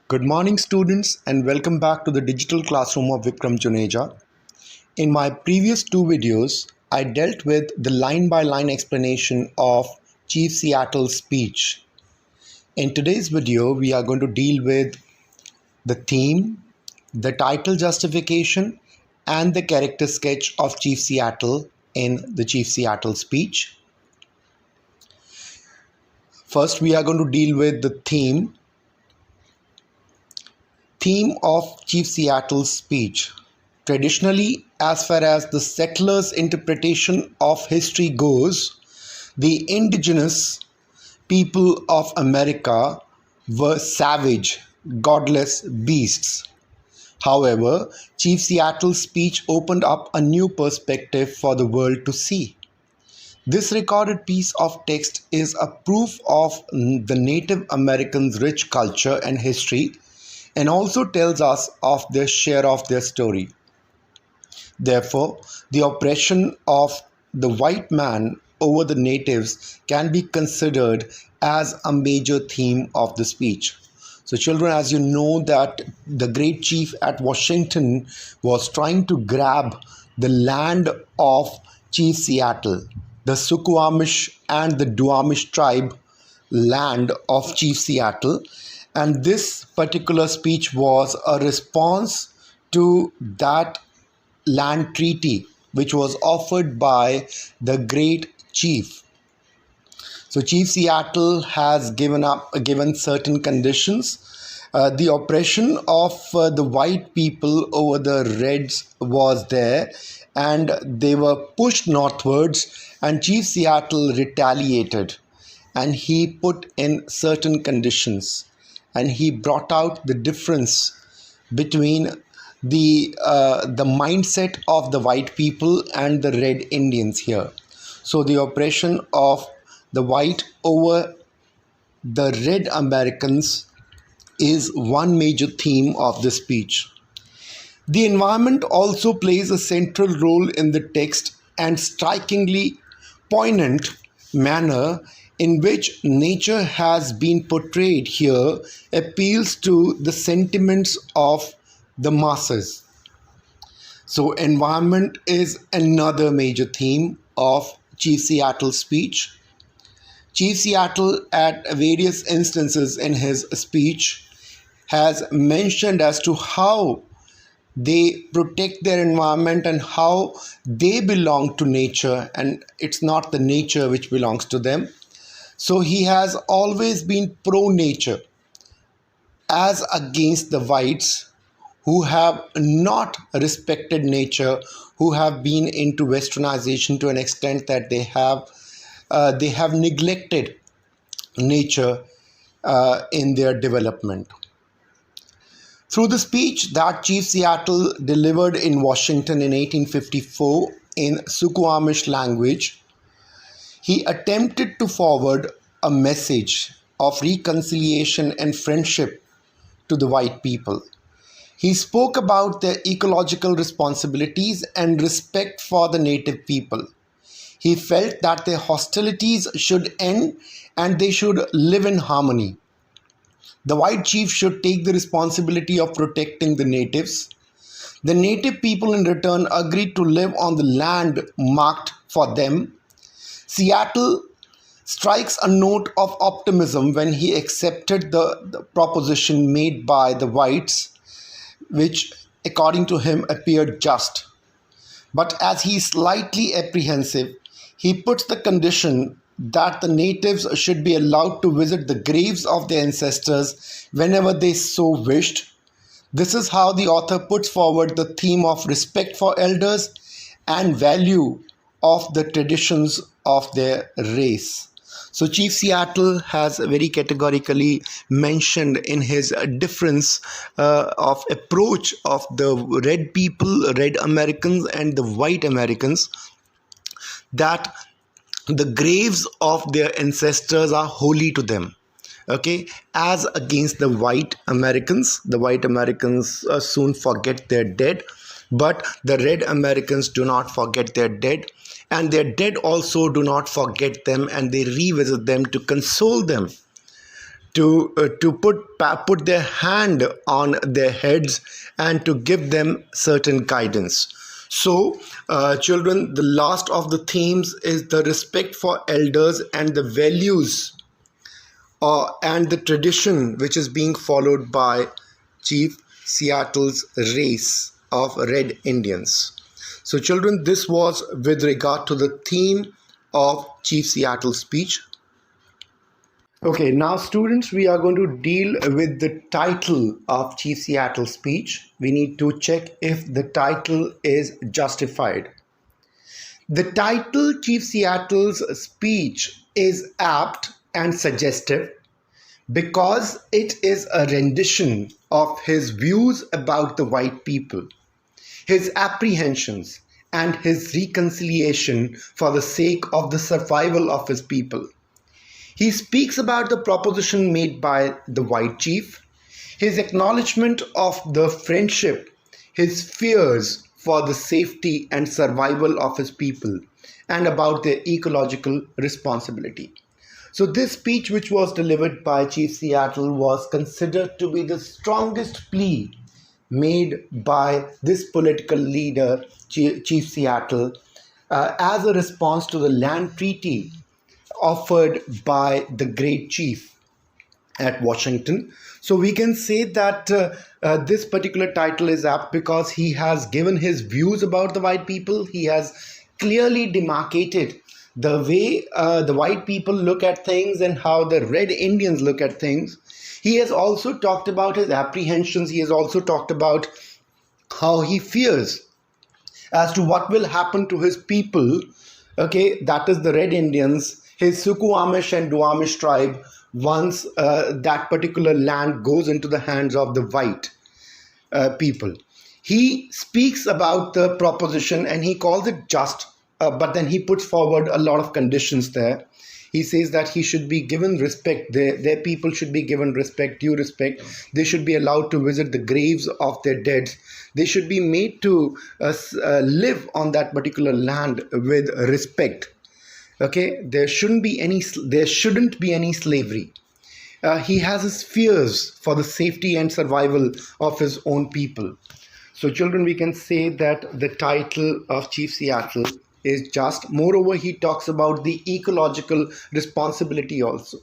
Good morning, students, and welcome back to the digital classroom of Vikram Juneja. In my previous two videos, I dealt with the line by line explanation of Chief Seattle's speech. In today's video, we are going to deal with the theme, the title justification, and the character sketch of Chief Seattle in the Chief Seattle speech. First, we are going to deal with the theme of Chief Seattle's speech. Traditionally, as far as the settlers' interpretation of history goes, the indigenous people of America were savage, godless beasts. However, Chief Seattle's speech opened up a new perspective for the world to see. This recorded piece of text is a proof of the Native Americans' rich culture and history, and also tells us of their share of their story. Therefore, the oppression of the white man over the natives can be considered as a major theme of the speech. So children, as you know that the great chief at Washington was trying to grab the land of Chief Seattle, the Suquamish and the Duwamish tribe land of Chief Seattle. And this particular speech was a response to that land treaty which was offered by the great chief. So Chief Seattle has given certain conditions. The oppression of the white people over the reds was there, and they were pushed northwards, and Chief Seattle retaliated, and he put in certain conditions, and he brought out the difference between the mindset of the white people and the red Indians here. So the oppression of the white over the red Americans is one major theme of the speech. The environment also plays a central role in the text, and strikingly poignant manner in which nature has been portrayed here appeals to the sentiments of the masses. So environment is another major theme of Chief Seattle's speech. Chief Seattle at various instances in his speech has mentioned as to how they protect their environment and how they belong to nature, and it's not the nature which belongs to them. So he has always been pro-nature as against the whites who have not respected nature, who have been into westernization to an extent that they have neglected nature in their development. Through the speech that Chief Seattle delivered in Washington in 1854 in Suquamish language, he attempted to forward a message of reconciliation and friendship to the white people. He spoke about their ecological responsibilities and respect for the native people. He felt that their hostilities should end and they should live in harmony. The white chief should take the responsibility of protecting the natives. The native people in return agreed to live on the land marked for them. Seattle strikes a note of optimism when he accepted the proposition made by the whites, which according to him appeared just. But as he is slightly apprehensive, he puts the condition that the natives should be allowed to visit the graves of their ancestors whenever they so wished. This is how the author puts forward the theme of respect for elders and value of the traditions of their race. So Chief Seattle has very categorically mentioned in his difference of approach of the red people, red Americans and the white Americans, that the graves of their ancestors are holy to them, okay, as against the white Americans. The white Americans soon forget their dead, but the red Americans do not forget their dead, and their dead also do not forget them, and they revisit them to console them put their hand on their heads and to give them certain guidance. So, children, the last of the themes is the respect for elders and the values and the tradition which is being followed by Chief Seattle's race of Red Indians. So, children, this was with regard to the theme of Chief Seattle's speech. Okay, now students, we are going to deal with the title of Chief Seattle's speech. We need to check if the title is justified. The title Chief Seattle's speech is apt and suggestive because it is a rendition of his views about the white people, his apprehensions, and his reconciliation for the sake of the survival of his people. He speaks about the proposition made by the white chief, his acknowledgement of the friendship, his fears for the safety and survival of his people, and about their ecological responsibility. So this speech, which was delivered by Chief Seattle, was considered to be the strongest plea made by this political leader, Chief Seattle, as a response to the land treaty offered by the great chief at Washington. So we can say that this particular title is apt because he has given his views about the white people. He has clearly demarcated the way the white people look at things and how the Red Indians look at things. He has also talked about his apprehensions. He has also talked about how he fears as to what will happen to his people, okay, that is the Red Indians, his Suquamish and Duwamish tribe, once that particular land goes into the hands of the white people. He speaks about the proposition and he calls it just, but then he puts forward a lot of conditions there. He says that he should be given respect, their people should be given respect, due respect. They should be allowed to visit the graves of their dead. They should be made to live on that particular land with respect. Okay, there shouldn't be any slavery. He has his fears for the safety and survival of his own people. So children, we can say that the title of Chief Seattle is just. Moreover, he talks about the ecological responsibility also.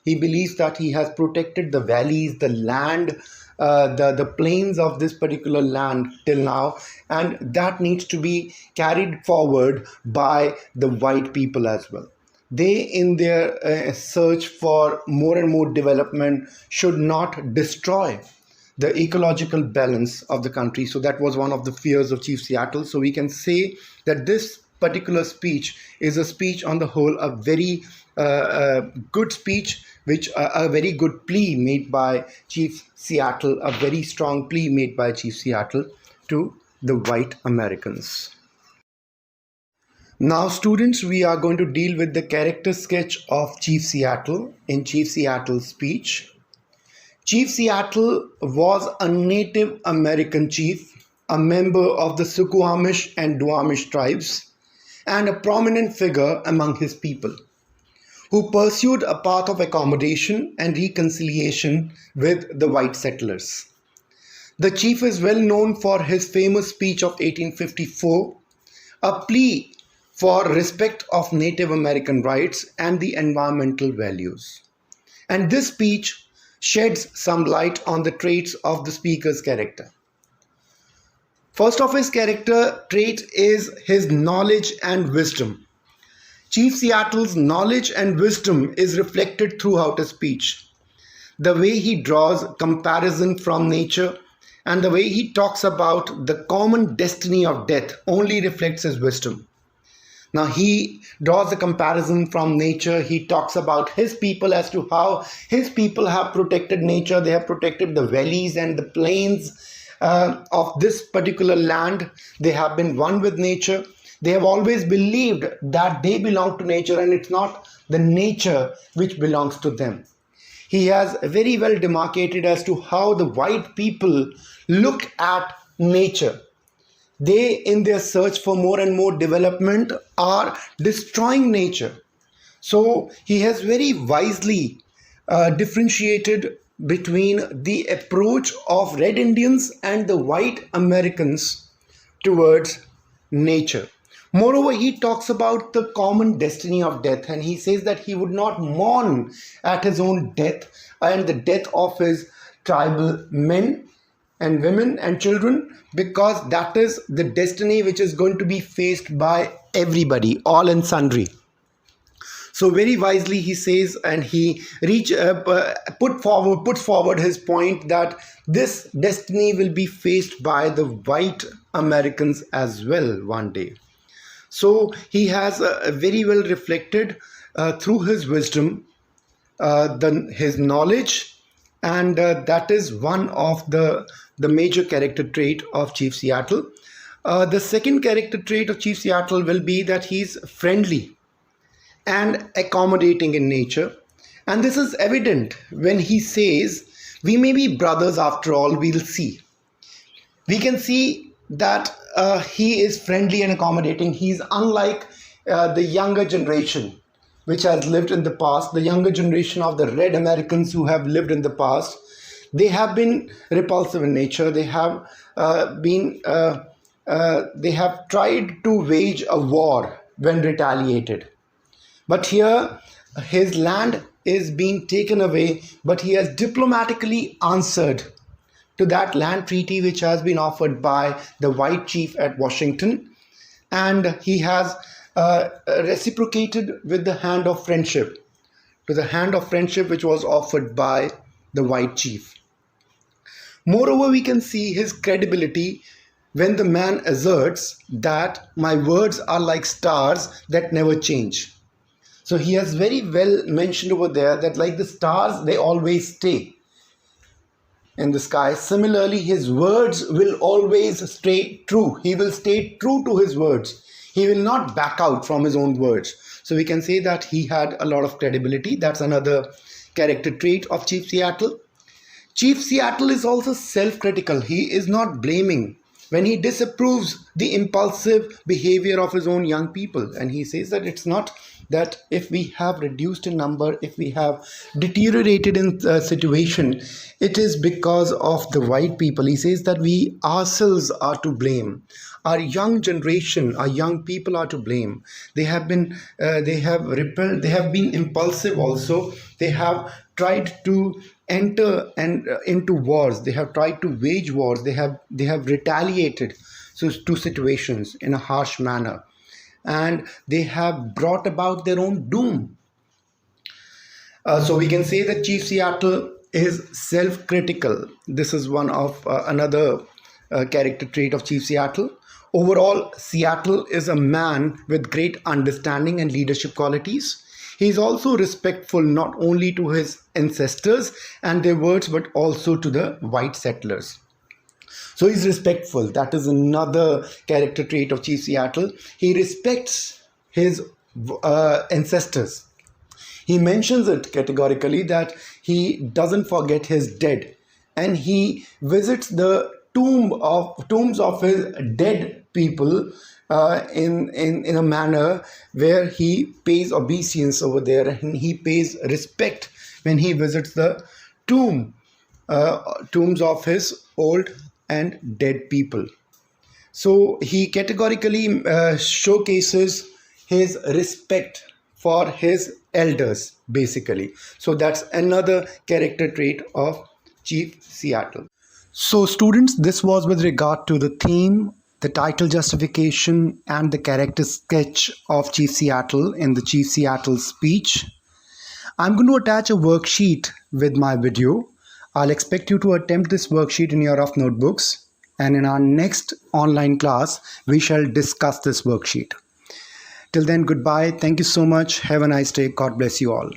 He believes that he has protected the valleys, the land, the plains of this particular land till now, and that needs to be carried forward by the white people as well. They, in their search for more and more development, should not destroy the ecological balance of the country. So that was one of the fears of Chief Seattle. So we can say that this particular speech is a speech on the whole, a very good speech, which a very good plea made by Chief Seattle, a very strong plea made by Chief Seattle to the white Americans. Now students, we are going to deal with the character sketch of Chief Seattle in Chief Seattle's speech. Chief Seattle was a Native American chief, a member of the Suquamish and Duwamish tribes, and a prominent figure among his people, who pursued a path of accommodation and reconciliation with the white settlers. The chief is well known for his famous speech of 1854, a plea for respect of Native American rights and the environmental values. And this speech sheds some light on the traits of the speaker's character. First of his character trait is his knowledge and wisdom. Chief Seattle's knowledge and wisdom is reflected throughout his speech. The way he draws comparison from nature and the way he talks about the common destiny of death only reflects his wisdom. Now he draws a comparison from nature. He talks about his people as to how his people have protected nature. They have protected the valleys and the plains of this particular land. They have been one with nature. They have always believed that they belong to nature and it's not the nature which belongs to them. He has very well demarcated as to how the white people look at nature. They, in their search for more and more development, are destroying nature. So he has very wisely differentiated between the approach of red Indians and the white Americans towards nature. Moreover, he talks about the common destiny of death, and he says that he would not mourn at his own death and the death of his tribal men and women and children, because that is the destiny which is going to be faced by everybody, all and sundry. So very wisely he says, and he puts forward his point that this destiny will be faced by the white Americans as well one day. So he has very well reflected through his wisdom, his knowledge, and that is one of the major character trait of Chief Seattle. The second character trait of Chief Seattle will be that he's friendly and accommodating in nature. And this is evident when he says, we may be brothers after all, we'll see. We can see that he is friendly and accommodating. He's unlike the younger generation which has lived in the past, the younger generation of the red Americans who have lived in the past. They have been repulsive in nature. They have tried to wage a war when retaliated. But here, his land is being taken away, but he has diplomatically answered to that land treaty which has been offered by the white chief at Washington, and he has reciprocated with the hand of friendship, to the hand of friendship which was offered by the white chief. Moreover, we can see his credibility when the man asserts that my words are like stars that never change. So he has very well mentioned over there that like the stars, they always stay in the sky. Similarly, his words will always stay true. He will stay true to his words. He will not back out from his own words. So we can say that he had a lot of credibility. That's another character trait of Chief Seattle. Chief Seattle is also self-critical. He is not blaming when he disapproves the impulsive behavior of his own young people. And he says that it's not that if we have reduced in number, if we have deteriorated in the situation, it is because of the white people. He says that we ourselves are to blame. Our young generation, our young people are to blame. They have been repelled, they have been impulsive also. They have tried to enter into wars. They have tried to wage wars. They have retaliated to situations in a harsh manner, and they have brought about their own doom. So we can say that Chief Seattle is self-critical. This is one of another character trait of Chief Seattle. Overall, Seattle is a man with great understanding and leadership qualities. He is also respectful not only to his ancestors and their words, but also to the white settlers. So he's respectful. That is another character trait of Chief Seattle. He respects his ancestors. He mentions it categorically that he doesn't forget his dead, and he visits the tombs of his dead people in a manner where he pays obeisance over there, and he pays respect when he visits the tombs of his old and dead people. So he categorically showcases his respect for his elders, basically. So that's another character trait of Chief Seattle. So students, this was with regard to the theme, the title justification, and the character sketch of Chief Seattle in the Chief Seattle speech. I'm going to attach a worksheet with my video. I'll expect you to attempt this worksheet in your rough notebooks, and in our next online class, we shall discuss this worksheet. Till then, goodbye. Thank you so much. Have a nice day. God bless you all.